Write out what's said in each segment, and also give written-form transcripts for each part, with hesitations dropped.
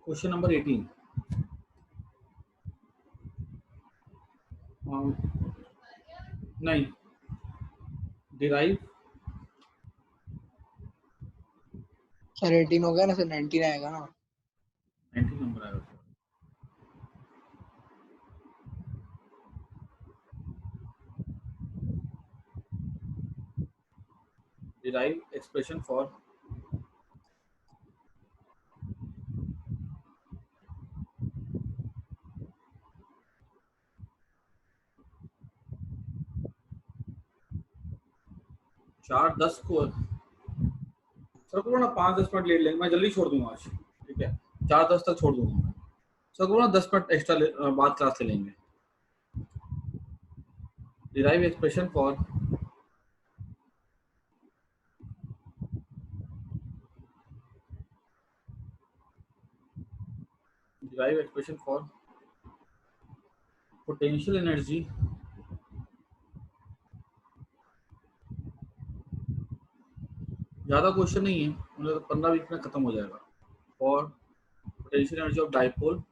Question number 18। नहीं, derive sir 18 हो गया ना सर, 19 आएगा ना। 19 नंबर आएगा। डिराइव एक्सप्रेशन फॉर चार दस को सर को ना 5-10 मिनट लेट लेंगे, मैं जल्दी छोड़ दूंगा आज, ठीक है 4-10 तक छोड़ दूंगा मैं। सर को ना 10 मिनट एक्स्ट्रा बाद क्लास ले लेंगे। Derive expression for derive expression for potential energy ज़्यादा क्वेश्चन नहीं है, मतलब 15-20 में खत्म हो जाएगा। For potential energy of dipole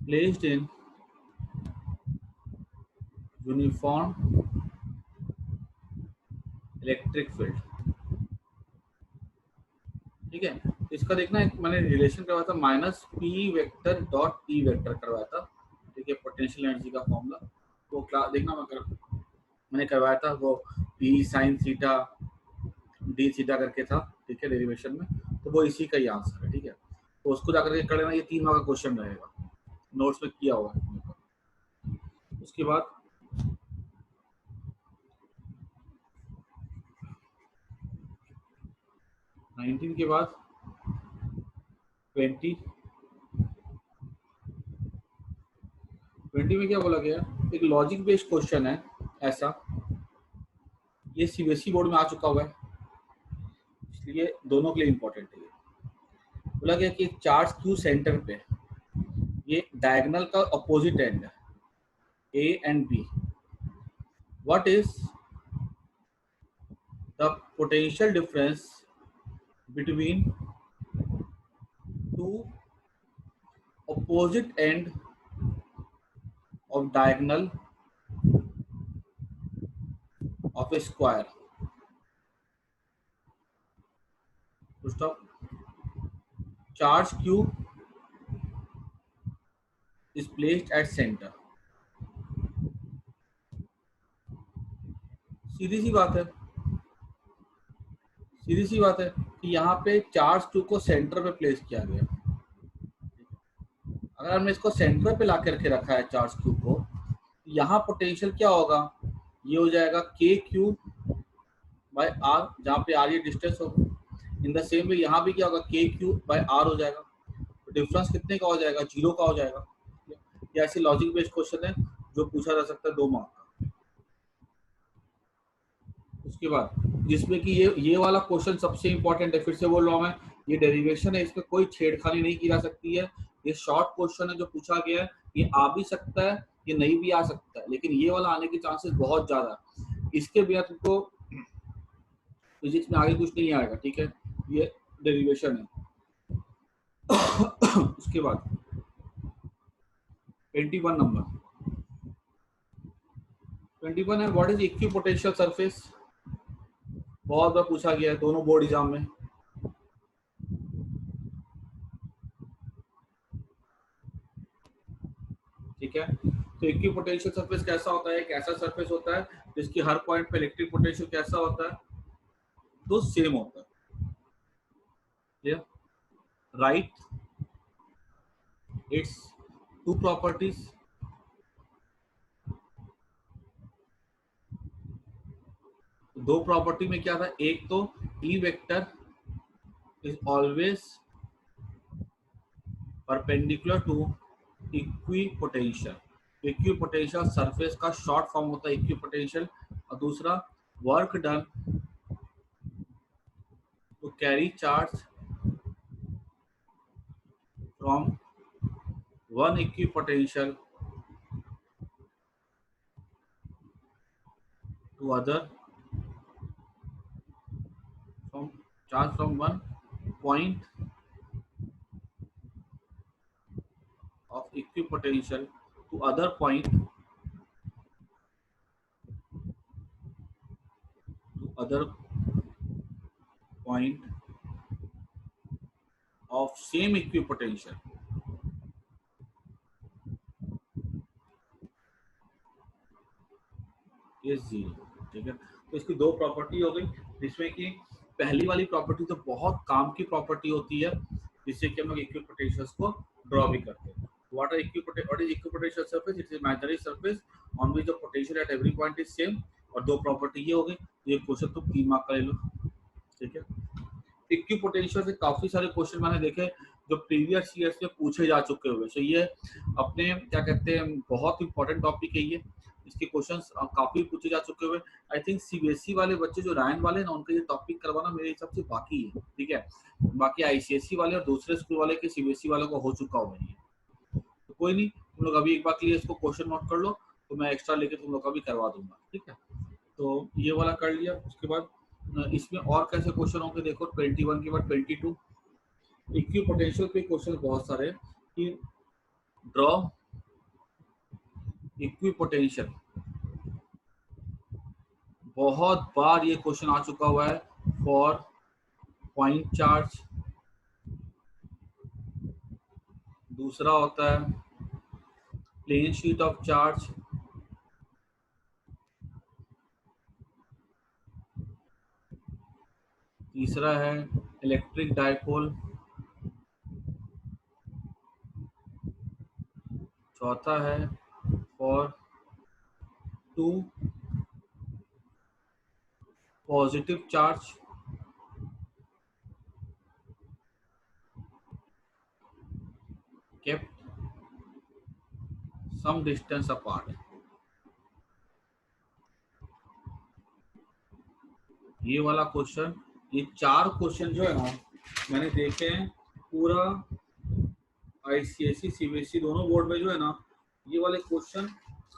placed in uniform electric field. ठीक है, इसका देखना है, मैंने रिलेशन करवाया था minus P vector dot E vector करवाया था। ठीक है, पोटेंशियल एनर्जी का फॉर्मूला वो क्लास देखना, मैंने करवाया था वो P sine theta D theta करके था। ठीक है, डेरिवेशन में, तो वो इसी का ही आंसर है। ठीक है, तो उसको जाकर के कर लेना, ये 3 मार्क का क्वेश्चन रहेगा, नोट्स में किया हुआ है। उसके बाद नाइनटीन के बाद 20 में क्या बोला गया, एक लॉजिक बेस्ड क्वेश्चन है ऐसा, ये सीबीएसई बोर्ड में आ चुका हुआ है, इसलिए दोनों के लिए इंपॉर्टेंट है। बोला गया कि चार्ज क्यू सेंटर पे, ये डायगोनल का अपोजिट एंड है A and B, what is the potential difference between two opposite end of diagonal of a square. Stop. Charge q is placed at center. सीधी सी बात है, सीधी सी बात है कि यहाँ पे चार्ज q को सेंटर पे प्लेस किया गया। अगर हमने इसको सेंटर पे ला करके रखा है चार्ज q को, यहाँ पोटेंशियल क्या होगा, ये हो जाएगा के क्यू बाय आर, जहाँ पे आर ये डिस्टेंस होगा। इन द सेम वे यहाँ भी क्या होगा, के क्यू बाय आर हो जाएगा। तो डिफरेंस कितने का हो जाएगा, 0 का हो जाएगा। ये ऐसे लॉजिक बेस्ड क्वेश्चन है जो पूछा जा सकता है 2 मार्क का। उसके बाद जिसमें कि ये वाला क्वेश्चन सबसे इंपॉर्टेंट है, फिर से बोल रहा हूँ मैं, ये डेरिवेशन है, इसमें कोई छेड़खानी नहीं की जा सकती है। ये शॉर्ट क्वेश्चन है जो पूछा गया है, ये आ भी सकता है, ये नहीं भी आ सकता है, लेकिन ये वाला आने के चांसेस बहुत ज्यादा है। इसके बिना तुमको फिजिक्स में आगे कुछ नहीं आएगा। ठीक है, ये डेरिवेशन है। उसके बाद 21 नंबर 21 है, व्हाट इज इक्विपोटेंशियल सरफेस। बहुत बार पूछा गया है दोनों बोर्ड एग्जाम में। ठीक है, तो इक्विपोटेंशियल सरफेस कैसा होता है, एक ऐसा सरफेस होता है जिसकी हर पॉइंट पे इलेक्ट्रिक पोटेंशियल कैसा होता है, तो सेम होता है। राइट इट्स टू प्रॉपर्टीज, दो प्रॉपर्टी में क्या था, एक तो E vector is always perpendicular to equipotential. Equipotential surface का शॉर्ट फॉर्म होता है इक्विपोटेंशियल। और दूसरा work done to carry charge from one equipotential to other from charge from one point of equipotential to other point of same equipotential. ये zero, ठीक है। तो इसकी दो प्रॉपर्टी हो गई, जिसमें कि पहली वाली प्रॉपर्टी तो बहुत काम की प्रॉपर्टी होती है, जिससे कि हम लोग इक्विपोटेंशियल्स को ड्रॉ भी करते हैं। What is equipotential surface? It is imaginary surface on which the potential at every point is same. और दो प्रॉपर्टी ये हो गई। ये क्वेश्चन तुम 3 मार्क का ले लो, ठीक है। इक्विपोटेंशियल से काफी सारे क्वेश्चन मैंने देखे जो प्रीवियस ईयर्स में पूछे जा चुके हुए। सो ये अपने क्या कहते हैं, बहुत इंपॉर्टेंट टॉपिक है ये। इसके क्वेश्चंस काफी पूछे जा चुके हुए। आई थिंक सीबीएसई वाले बच्चे जो रायन वाले हैं ना, उनका ये टॉपिक करवाना मेरे हिसाब से बाकी है, ठीक है। बाकी आईसीएसई वाले और दूसरे स्कूल वाले के सीबीएसई वालों को हो चुका होगा ये। तो कोई नहीं, तुम लोग अभी एक बार के लिए इसको क्वेश्चन नोट कर लो, तो मैं एक्स्ट्रा लेके तुम लोग का भी करवा दूंगा, ठीक है। तो ये वाला कर लिया। उसके बाद इसमें और कैसे क्वेश्चन होंगे देखो, 21 के बाद 22 इक्विपोटेंशियल पे क्वेश्चन बहुत सारे कि ड्रॉ इक्विपोटेंशियल। बहुत बार ये क्वेश्चन आ चुका हुआ है फॉर पॉइंट चार्ज। दूसरा होता है प्लेन शीट ऑफ चार्ज। तीसरा है इलेक्ट्रिक डाइपोल। चौथा है for two positive charge kept some distance apart। ये वाला क्वेश्चन, ये 4 क्वेश्चन जो है ना, मैंने देखे हैं पूरा आईसीएसई सीबीएसई दोनों बोर्ड में जो है ना, ये वाले क्वेश्चन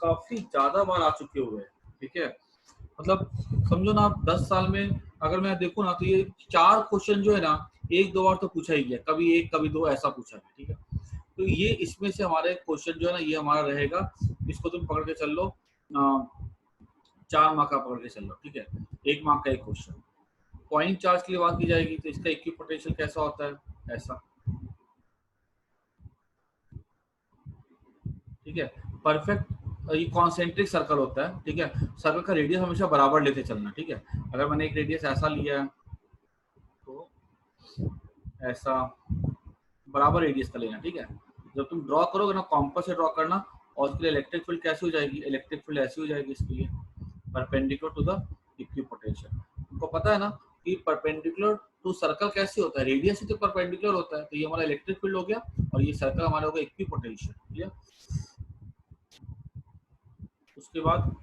काफी ज्यादा बार आ चुके हुए हैं, ठीक है। मतलब समझो ना, आप 10 साल में अगर मैं देखूं ना, तो ये 4 क्वेश्चन जो है ना, 1-2 बार तो पूछा ही गया, कभी 1 कभी 2 ऐसा पूछा है, ठीक है। तो ये इसमें से हमारे क्वेश्चन जो है ना, ये हमारा रहेगा। इसको तुम पकड़ के चल लो, 4 मार्क का पकड़ के चल लो, ठीक है। 1 मार्क का एक क्वेश्चन। पॉइंट चार्ज की बात की जाएगी तो इसका इक्विपोटेंशियल कैसा होता है, ऐसा, ठीक है। परफेक्ट, ये कॉन्सेंट्रिक सर्कल होता है, ठीक है। सर्कल का रेडियस हमेशा बराबर लेते चलना, ठीक है। अगर मैंने एक रेडियस ऐसा लिया है तो ऐसा बराबर रेडियस का लेना, ठीक है। जब तुम ड्रॉ करोगे ना, कॉम्पास से ड्रॉ करना, और उसके लिए इलेक्ट्रिक फील्ड कैसी हो जाएगी, इलेक्ट्रिक फील्ड ऐसी हो जाएगी इसके लिए, परपेंडिकुलर टू द इक्विपोटेंशियल। तुमको पता है ना कि परपेंडिकुलर टू सर्कल कैसे होता है, रेडियस ही तो परपेंडिकुलर होता है। तो ये हमारा इलेक्ट्रिक फील्ड हो गया, और ये सर्कल हमारा होगा इक्विपोटेंशियल, ठीक है। उसके बाद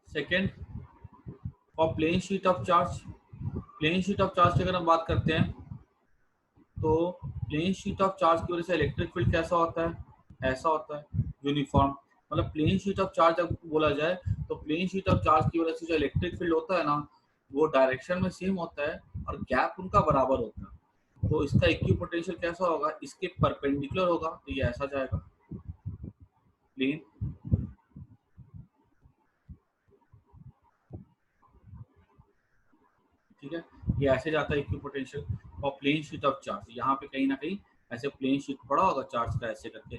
सेकेंड, और plane sheet of charge. Plane sheet of charge की अगर हम बात करते हैं, तो प्लेन शीट ऑफ चार्ज की वजह से इलेक्ट्रिक फील्ड कैसा होता है, ऐसा होता है, यूनिफॉर्म। मतलब प्लेन शीट ऑफ चार्ज जब बोला जाए, तो प्लेन शीट ऑफ चार्ज की वजह से जो इलेक्ट्रिक फील्ड होता है ना, वो डायरेक्शन में सेम होता है और गैप उनका बराबर होता है। तो इसका इक्विपोटेंशियल कैसा होगा, इसके परपेंडिकुलर होगा, तो ये ऐसा जाएगा प्लेन, ठीक है। ये ऐसे जाता है इक्विपोटेंशियल। और प्लेन शीट ऑफ चार्ज, यहाँ पे कहीं ना कहीं ऐसे प्लेन शीट पड़ा होगा चार्ज का, ऐसे करके।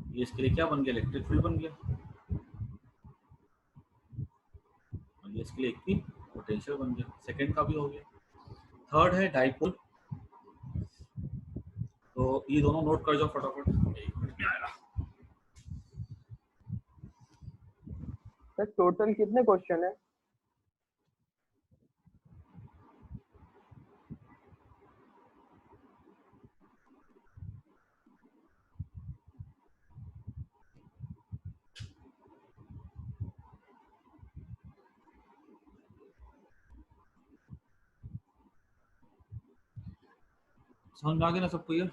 ये इसके लिए क्या बन गया, इलेक्ट्रिक फील्ड बन गया, और ये इसके लिए इक्विपोटेंशियल बन गया। सेकंड का भी हो गया। थर्ड है डाइपोल। तो ये दोनों नोट कर जाओ फटाफट, एक मिनट में आएगा। सर टोटल कितने क्वेश्चन है? समझ में आ गया ना सबको ये?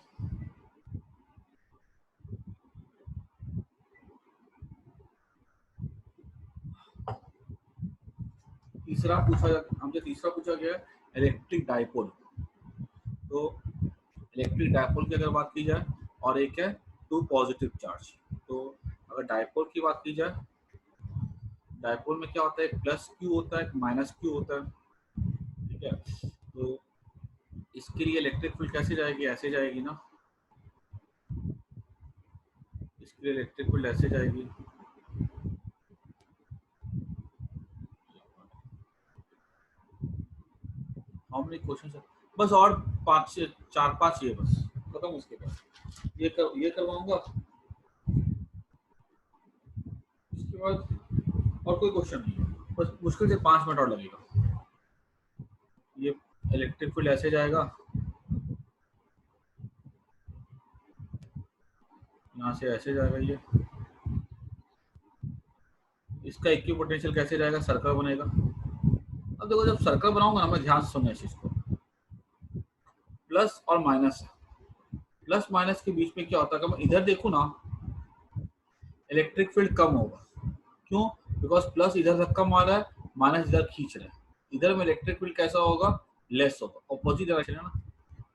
तीसरा पूछा गया इलेक्ट्रिक डाइपोल। तो इलेक्ट्रिक डाइपोल की अगर बात की जाए और एक है टू पॉजिटिव चार्ज। तो अगर डाइपोल की बात की जाए, डाइपोल में क्या होता है, एक प्लस क्यू होता है, एक माइनस क्यू होता है, ठीक है। तो इसके लिए इलेक्ट्रिक फील्ड कैसे जाएगी, ऐसे जाएगी ना, इसके लिए इलेक्ट्रिक फील्ड ऐसे जाएगी, हाउ मेनी क्वेश्चन, बस और 4-5 ये बस खत्म। उसके बाद ये करवाऊंगा, इसके बाद और कोई क्वेश्चन नहीं है, बस मुश्किल से 5 मिनट और लगेगा। ये इलेक्ट्रिक फील्ड ऐसे जाएगा, यहाँ से ऐसे जाएगा, ये इसका इक्विपोटेंशियल कैसे जाएगा, सर्कल बनेगा। अब देखो जब सर्कल बनाऊंगा ना, मैं ध्यान से सुनना इस चीज को, प्लस और माइनस है, प्लस माइनस के बीच में क्या होता है, अगर मैं इधर देखूं ना, इलेक्ट्रिक फील्ड कम होगा। क्यों? बिकॉज प्लस इधर धक्का मार रहा है, माइनस इधर खींच रहा है। इधर में इलेक्ट्रिक फील्ड कैसा होगा, लेस होगा, ऑपोजिट डायरेक्शन है ना।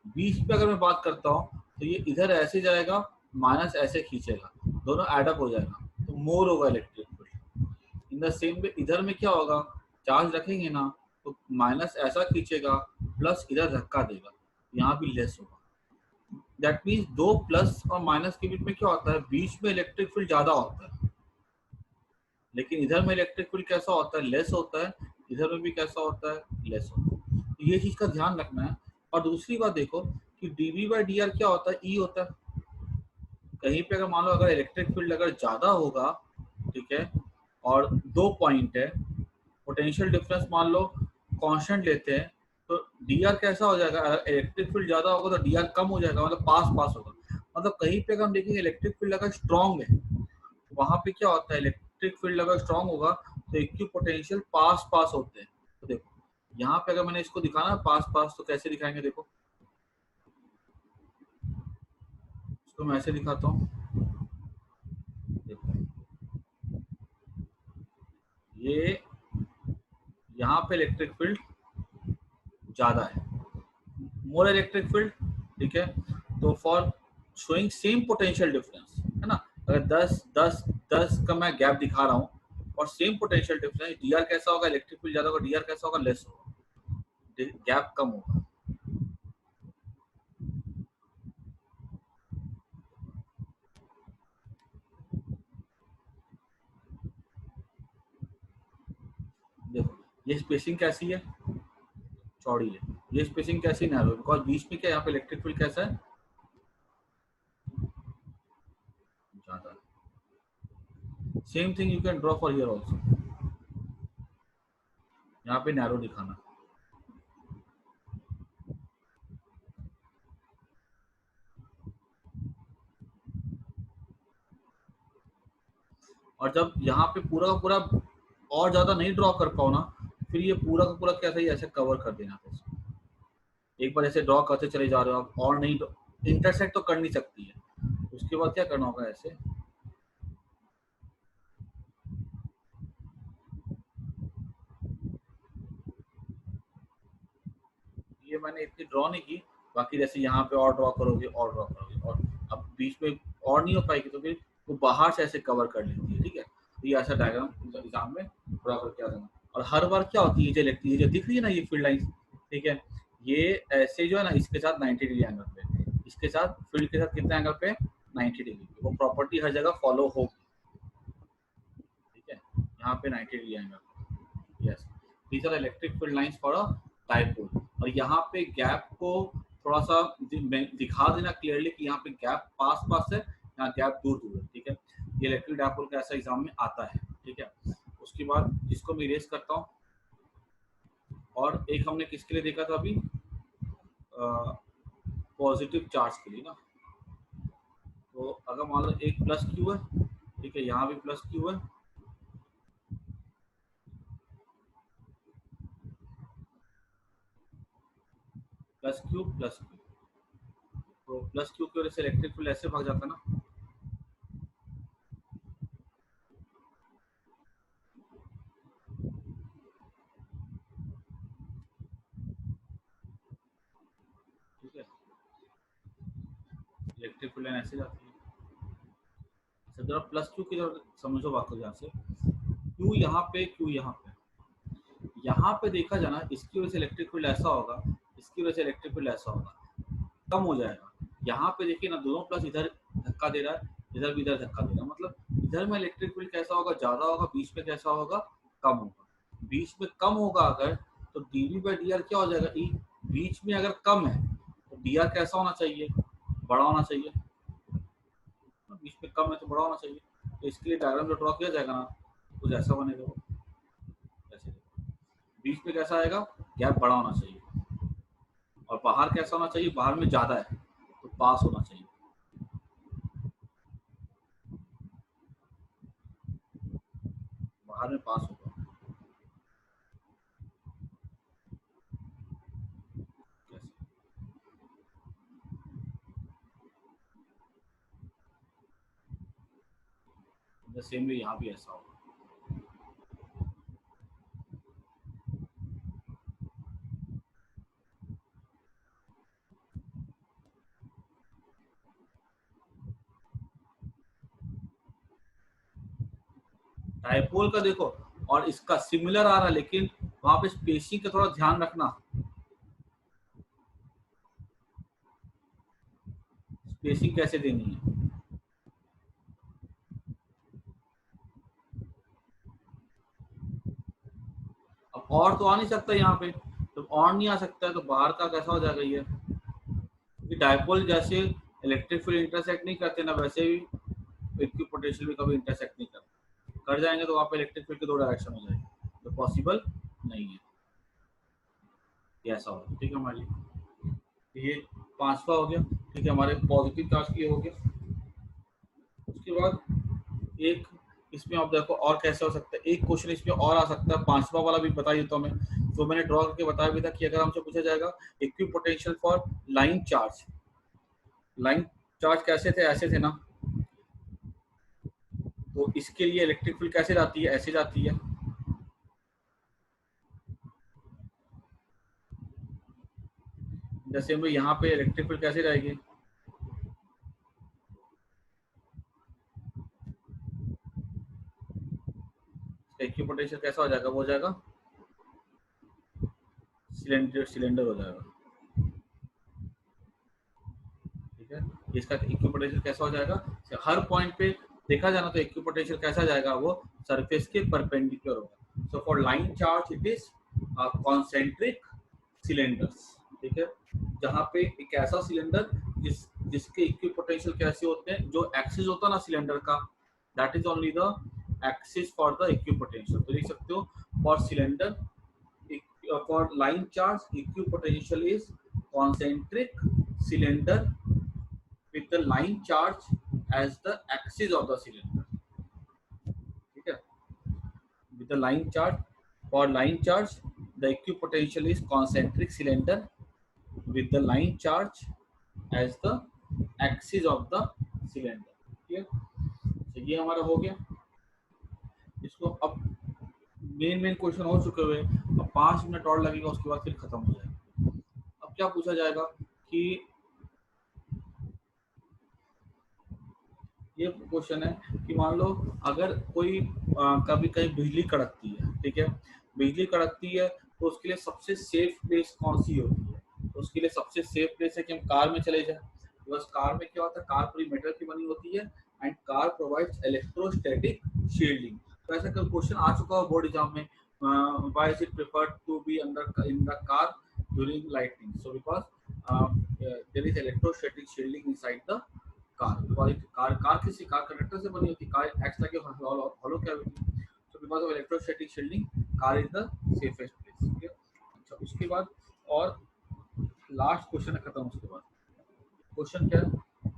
बीच पे अगर मैं बात करता हूँ तो ये इधर ऐसे जाएगा, माइनस ऐसे खींचेगा, दोनों एडअप हो जाएगा, तो मोर होगा electric field. In the same way इधर में क्या होगा, चार्ज रखेंगे ना तो माइनस ऐसा खींचेगा, प्लस इधर धक्का देगा, यहाँ भी लेस होगा। दैट मीन्स दो प्लस और माइनस के बीच में क्या होता है, बीच में इलेक्ट्रिक फील्ड ज्यादा होता है, लेकिन इधर में इलेक्ट्रिक फील्ड कैसा होता है, लेस होता है। इधर में भी कैसा होता है, लेस होता है। तो ये चीज का ध्यान रखना है। और दूसरी बात देखो कि dv/dr क्या होता है, ई होता है। कहीं पे अगर मान लो अगर इलेक्ट्रिक फील्ड अगर ज्यादा होगा, ठीक है, और 2 पॉइंट है, पोटेंशियल डिफरेंस मान लो कांस्टेंट लेते हैं, तो dr कैसा हो जाएगा, अगर इलेक्ट्रिक फील्ड ज्यादा होगा तो dr कम हो जाएगा, मतलब पास पास होगा। मतलब कहीं पे अगर हम देखेंगे इलेक्ट्रिक फील्ड अगर स्ट्रॉन्ग है, वहां पे क्या होता है, इलेक्ट्रिक फील्ड अगर स्ट्रॉन्ग होगा तो इक्विपोटेंशियल पास पास होते हैं। तो देखो यहाँ पे अगर मैंने इसको दिखाना पास पास, तो कैसे दिखाएंगे, देखो इसको मैं ऐसे दिखाता हूँ, देखो ये यहाँ पे इलेक्ट्रिक फील्ड ज्यादा है, मोर इलेक्ट्रिक फील्ड, ठीक है। तो for showing same potential difference, है ना, अगर 10 का मैं गैप दिखा रहा हूँ और सेम पोटेंशियल डिफरेंस, dr कैसा होगा, इलेक्ट्रिक फील्ड ज्यादा होगा, dr कैसा होगा, लेस होगा, गैप कम होगा। देखो ये स्पेसिंग कैसी है, चौड़ी है, ये स्पेसिंग कैसी नैरो है, बिकॉज बीच में क्या यहाँ पे इलेक्ट्रिक फील्ड कैसा है, ज्यादा है। Same thing you can draw for here also, यहाँ पे नैरो दिखाना। और जब यहाँ पे पूरा का पूरा और ज्यादा नहीं ड्रॉ कर पाओ ना, फिर ये पूरा का पूरा कैसा ही ऐसे कवर कर देना। एक बार ऐसे ड्रॉ करते चले जा रहे हो आप, और नहीं इंटरसेक्ट तो कर नहीं सकती है, उसके बाद क्या करना होगा, ऐसे ये मैंने इतनी ड्रॉ नहीं की, बाकी जैसे यहाँ पे और ड्रॉ करोगे और ड्रॉ करोगे, और अब बीच में और नहीं हो पाएगी तो फिर वो बाहर से ऐसे कवर कर लेती है, ठीक है। तो ये ऐसा डायग्राम एग्जाम में ड्रॉ करके आ जाना। और हर बार क्या होती है, जो दिख रही है ना ये फील्ड लाइन, ठीक है, ये ऐसे जो है ना इसके साथ 90 डिग्री एंगल पे, इसके साथ फील्ड के साथ कितने एंगल पे, 90 डिग्री। वो प्रॉपर्टी हर जगह फॉलो होगी, ठीक है, यहाँ पे 90 degree angle. Yes, these are electric field lines for a dipole. और यहाँ पे गैप को थोड़ा सा दिखा देना क्लियरली कि यहाँ पे गैप पास पास है, यहाँ गैप दूर दूर है, ठीक है। ये इलेक्ट्रिक डाइपोल का ऐसा एग्जाम में आता है, ठीक है। उसके बाद इसको मैं इरेज करता हूँ। और एक हमने किसके लिए देखा था अभी, पॉजिटिव चार्ज के लिए ना। तो अगर मान लो एक प्लस क्यू है, ठीक है, यहाँ भी प्लस क्यू है, प्लस क्यू प्लस क्यू, तो प्लस क्यू की वजह से इलेक्ट्रिक फील्ड ऐसे भाग जाता ना, इलेक्ट्रिक फील्ड लाइन ऐसे जाती है। अच्छा जरा प्लस क्यू की तरफ समझो बात को ध्यान से। क्यू यहाँ पे, क्यू यहाँ पे, यहाँ पे देखा जाना इसकी वजह से इलेक्ट्रिक फील्ड ऐसा होगा, इसकी वजह से इलेक्ट्रिक फील्ड ऐसा होगा, कम हो जाएगा। यहाँ पे देखिए ना दोनों प्लस इधर धक्का दे रहा है, इधर भी इधर धक्का दे रहा है, मतलब इधर में इलेक्ट्रिक फील्ड कैसा होगा, ज्यादा होगा, बीच में कैसा होगा, कम होगा। बीच में कम होगा अगर, तो dv बाई डी क्या हो जाएगा, ई। बीच में अगर कम है तो डी कैसा होना चाहिए, बड़ा होना चाहिए। बीच में कम है तो बड़ा होना चाहिए, तो इसके लिए डायग्राम जो ड्रॉ किया जाएगा ना कुछ ऐसा बनेगा वो। ऐसे बीच में कैसा आएगा, गैप बड़ा होना चाहिए, और बाहर कैसा होना चाहिए, बाहर में ज्यादा है तो पास होना चाहिए। बाहर में पास होगा। सेम वे यहाँ भी ऐसा होगा। डायपोल का देखो और इसका सिमिलर आ रहा है, लेकिन वहां पे स्पेसिंग का थोड़ा ध्यान रखना। स्पेसिंग कैसे देनी है, अब और तो आ नहीं सकता यहाँ पे, तो और नहीं आ सकता है तो बाहर का कैसा हो जाएगा ये, क्योंकि डायपोल जैसे इलेक्ट्रिक फील्ड इंटरसेक्ट नहीं करते ना, वैसे भी इक्विपोटेंशियल भी कभी इंटरसेक्ट नहीं करते। कर जाएंगे तो वहाँ पे इलेक्ट्रिक फील्ड के दो डायरेक्शन हो जाएंगे, तो पॉसिबल नहीं है ये ऐसा होगा। ठीक है हमारे लिए ये पांचवा हो गया। ठीक है, हमारे पॉजिटिव चार्ज की हो गया। उसके बाद एक इसमें आप देखो और कैसे हो सकता है, एक क्वेश्चन इसमें और आ सकता है, पांचवा वाला भी बता देता हूँ मैं, जो मैंने ड्रॉ करके बताया भी था कि अगर हमसे पूछा जाएगा equipotential for line charge. Line charge कैसे थे, ऐसे थे ना, तो इसके लिए इलेक्ट्रिक फील्ड कैसे जाती है, ऐसे जाती है। जैसे हम यहाँ पे इलेक्ट्रिक फील्ड कैसे जाएगी, इक्विपोटेंशियल कैसा हो जाएगा, वो हो जाएगा सिलेंडर, सिलेंडर हो जाएगा। ठीक है, इसका इक्विपोटेंशियल कैसा हो जाएगा, हर पॉइंट पे देखा जाना तो इक्विपोटेंशियल कैसा जाएगा, वो सरफेस के परपेंडिकुलर होगा। So for line charge it is concentric cylinders. ठीक है, जहाँ पे एक ऐसा सिलेंडर जिसके इक्विपोटेंशियल कैसे होते हैं, जो एक्सिस होता है ना सिलेंडर का, that is only the axis for the equipotential. तो लिख सकते हो for cylinder, for line charge equipotential is concentric cylinder with the line charge as the axis of the cylinder. ठीक है, with the line charge, for line charge the equipotential is concentric cylinder with the line charge as the axis of the cylinder. ठीक है, तो ये हमारा हो गया। इसको अब मेन क्वेश्चन हो चुके हुए, अब 5 मिनट और लगेगा, उसके बाद फिर खत्म हो जाएगा। अब क्या पूछा जाएगा कि ये क्वेश्चन है कि मान लो अगर कोई कभी कहीं बिजली कड़कती है, ठीक है, बिजली कड़कती है तो उसके लिए सबसे सेफ प्लेस कौन सी होती है, तो उसके लिए सबसे सेफ प्लेस है कि हम कार में चले जाए। बस कार में क्या होता है, कार पूरी मेटल की बनी होती है and car provides electrostatic shielding. तो ऐसा कोई क्वेश्चन आ चुका है बोर्ड एग्जाम में, why is it preferred to be under in the car during lightning, so because there is electrostatic shielding inside the car. Car किसी कार कंडक्टर से बनी होती है, car acts like a hollow cavity, so because of electrostatic shielding car is the safest place। ठीक है, अच्छा उसके बाद और लास्ट क्वेश्चन है खत्म। उसके बाद क्वेश्चन क्या है,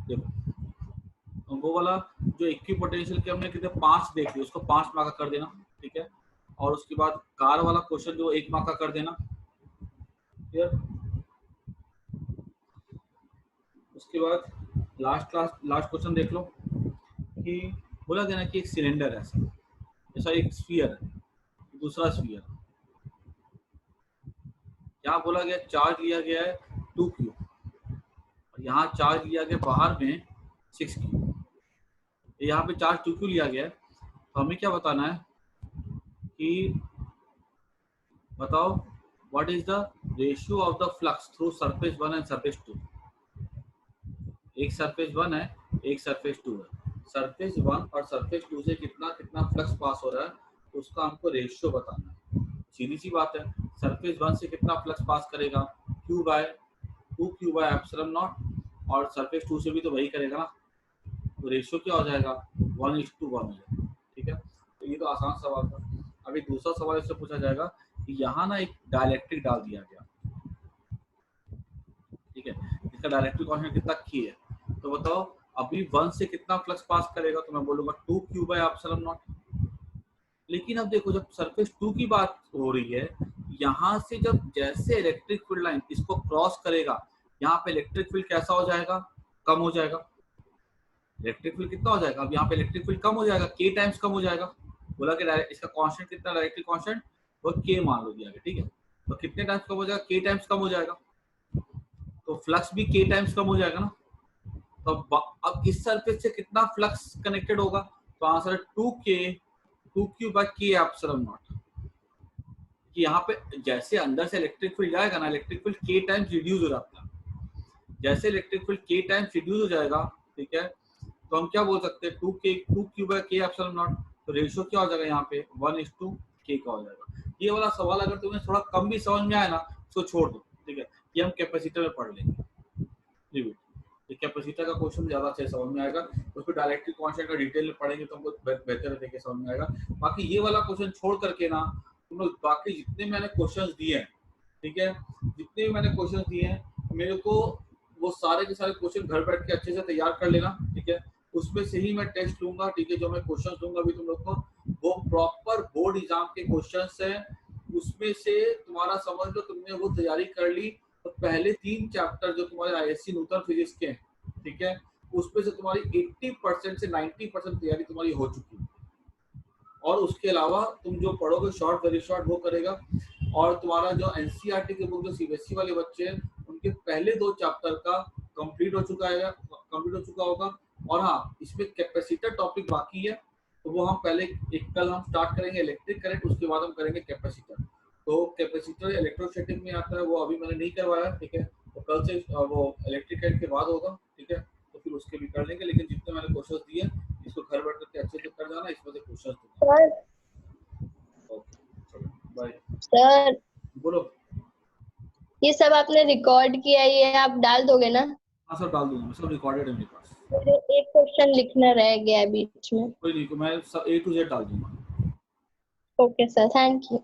देखो वो वाला जो इक्विपोटेंशियल के हमने कितने 5 देख लिया, उसको 5 मार्क का कर देना। ठीक है, और उसके बाद कार वाला क्वेश्चन जो 1 मार्क का कर देना। क्लियर, उसके बाद लास्ट क्वेश्चन देख लो कि बोला गया ना कि एक सिलेंडर है ऐसा एक स्फीयर है, दूसरा स्फीयर, क्या बोला गया, चार्ज लिया गया है 2Q, यहाँ चार्ज लिया गया बाहर में 6Q, यहाँ पे चार्ज 2Q लिया गया है। तो हमें क्या बताना है कि बताओ what is the ratio of the flux through surface 1 and surface 2। एक सरफेस 1 है, एक सरफेस 2 है। सरफेस 1 और सरफेस 2 से कितना कितना फ्लक्स पास हो रहा है, तो उसका हमको रेशियो बताना है। सीधी सी बात है, सरफेस 1 से कितना फ्लक्स पास करेगा, Q/2Q बाय एप्सिलॉन नॉट, और सरफेस 2 से भी तो वही करेगा ना, तो रेशियो क्या हो जाएगा 1:1 हो जाएगा। ठीक है, तो ये तो आसान सवाल था। अभी दूसरा सवाल इससे पूछा जाएगा कि यहाँ ना एक डाइलेक्ट्रिक डाल दिया गया, ठीक है, इसका डाइलेक्ट्रिक कांस्टेंट कितना K है, तो बताओ अभी 1 से कितना फ्लक्स पास करेगा, तो मैं बोलूंगा 2Q बाय एप्सिलॉन नॉट। लेकिन अब देखो जब सरफेस 2 की बात हो रही है, यहाँ से जब जैसे इलेक्ट्रिक फील्ड लाइन इसको क्रॉस करेगा, यहाँ पे इलेक्ट्रिक फील्ड कैसा हो जाएगा, कम हो जाएगा। इलेक्ट्रिक फील्ड कितना हो जाएगा, अब यहाँ पे इलेक्ट्रिक फील्ड कम हो जाएगा, K टाइम्स कम हो जाएगा। बोला कि इसका कांस्टेंट कितना, डायरेक्टली कांस्टेंट वो K मान लो दिया गया, ठीक है, तो कितने टाइम्स कम हो जाएगा, K टाइम्स कम हो जाएगा, तो फ्लक्स भी K टाइम्स कम हो जाएगा ना। तो अब इस सरफेस से कितना फ्लक्स कनेक्टेड होगा, तो आंसर है 2Q by K epsilon not. कि यहाँ पे जैसे अंदर से इलेक्ट्रिक फील्ड जाएगा ना, electric field K times reduce हो जाता है। जैसे electric field K times reduce हो जाएगा, ठीक है, तो हम क्या बोल सकते हैं 2Q by K epsilon naught. तो रेशियो क्या हो जाएगा यहाँ पे 1:K का हो जाएगा। ये वाला सवाल अगर तुम्हें थोड़ा कम भी समझ में आए ना, तो छोड़ दो, ठीक है, ये हम कैपेसिटर में पढ़ लेंगे। ये कैपेसिटर का क्वेश्चन ज्यादा अच्छे समझ में आएगा, उसको डायरेक्टली कांस्टेंट का डिटेल में पढ़ेंगे तो हमको बेहतर तरीके से समझ में आएगा। बाकी ये वाला क्वेश्चन छोड़ करके ना तुम लोग बाकी जितने मैंने क्वेश्चंस दिए हैं, ठीक है, जितने भी मैंने क्वेश्चंस दिए हैं, मेरे को वो सारे के सारे क्वेश्चन घर बैठ के अच्छे से तैयार कर लेना, ठीक है। उसमें से ही मैं टेस्ट लूंगा, ठीक है, जो मैं क्वेश्चंस दूंगा अभी तुम लोग को वो प्रॉपर बोर्ड एग्जाम के क्वेश्चंस हैं। उसमें से तुम्हारा समझ लो तुमने वो तैयारी कर ली, तो पहले 3 चैप्टर जो तुम्हारे आईएससी न्यूटन फिजिक्स के हैं, ठीक है, उसमें से तुम्हारी 80% से 90% तैयारी तुम्हारी हो चुकी है। और उसके अलावा तुम जो पढ़ोगे शॉर्ट वेरी शॉर्ट वो करेगा, और तुम्हारा जो एनसीईआरटी के बुक जो सीबीएसई वाले बच्चे हैं उनके पहले 2 चैप्टर का कंप्लीट हो चुका होगा। और हाँ, इसमें कैपेसिटर टॉपिक बाकी है, तो वो हम पहले कल हम स्टार्ट करेंगे इलेक्ट्रिक करंट, उसके बाद हम करेंगे कैपेसिटर। तो कैपेसिटर इलेक्ट्रोस्टैटिक में आता है, वो अभी मैंने नहीं करवाया, ठीक है, तो कल से वो इलेक्ट्रिक करंट के बाद होगा, ठीक है, तो फिर उसके भी कर लेंगे। लेकिन जितने मैंने क्वेश्चन दिए इसको घर बैठ करके अच्छे से कर जाना, इसमें से क्वेश्चन सर बाय। सर बोलो। ये सब आपने रिकॉर्ड किया, ये आप डाल दोगे ना? हाँ सर डाल दूंगा, सब रिकॉर्डेड है मेरे पास। मेरे एक क्वेश्चन लिखना रह गया है बीच में। कोई नहीं, मैं A to Z डाल दूंगा। Okay sir, thank you.